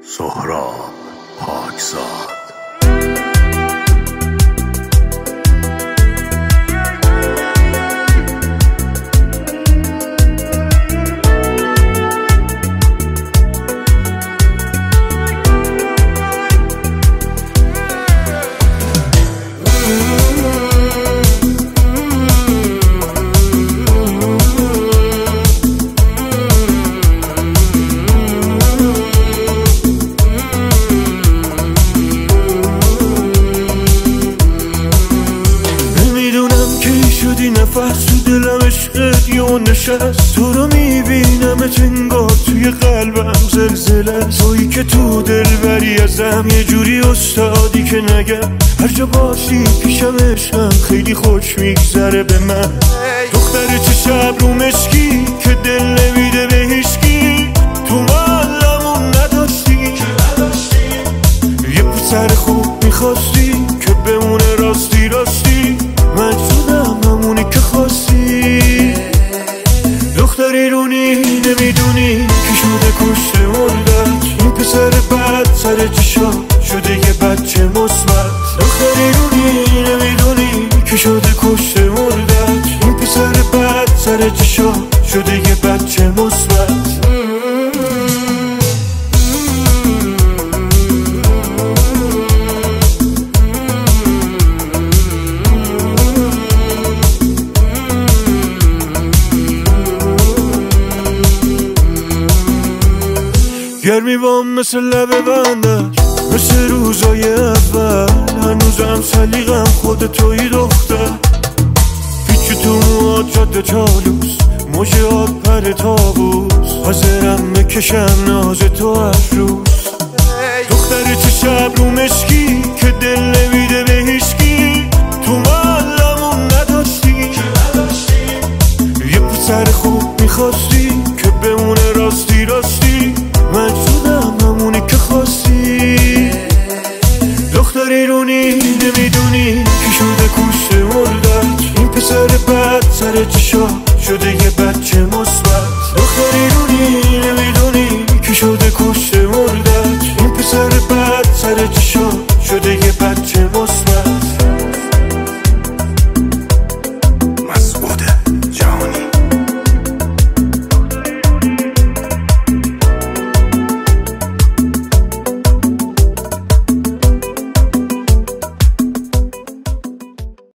سهراب پاکزاد. نفس تو دلم عشقت یه نشست، تو رو میبینمت انگار توی قلبم زلزله. تویی که تو دل بری ازم، یه جوری استادی که نگم هر جا باشی پیشم عشقم خیلی خوش میگذره به من. دختر چه شب رو مشکی که دل نمیده به هیچکی، تو محلمون نداشتی یه پسر خوب میخواستی که بمونه راستی راستی. من شدم همونی که خواستی. دختری رونی نمیدونی که شده کشته مردت، این پسر بد سر چشا شده یه بچه مثبت. دختری رونی نمیدونی که شده کشته مردت، این پسر بد سر چشا شده یه بچه مثبت. گرمی بام مثل لبه بندش، مثل روزای اول هنوزم سلیقم خود توی دختر. پیچ تو موهات جاده چالوس، موجات پر تابوس، حاضرم بکشم ناز تو هر روز. دختر چه شب رو مشکی که دل نمیده به هیچکی، تو محلمون نداشتی یه پسر خوب میخواستی که بمونه راستی راستی. من شدم همونی که خواستی. دختری رونی نمیدونی که شده کشته مردت، این پسر بد سر چشا شده یه بچه مثبت. دختری رونی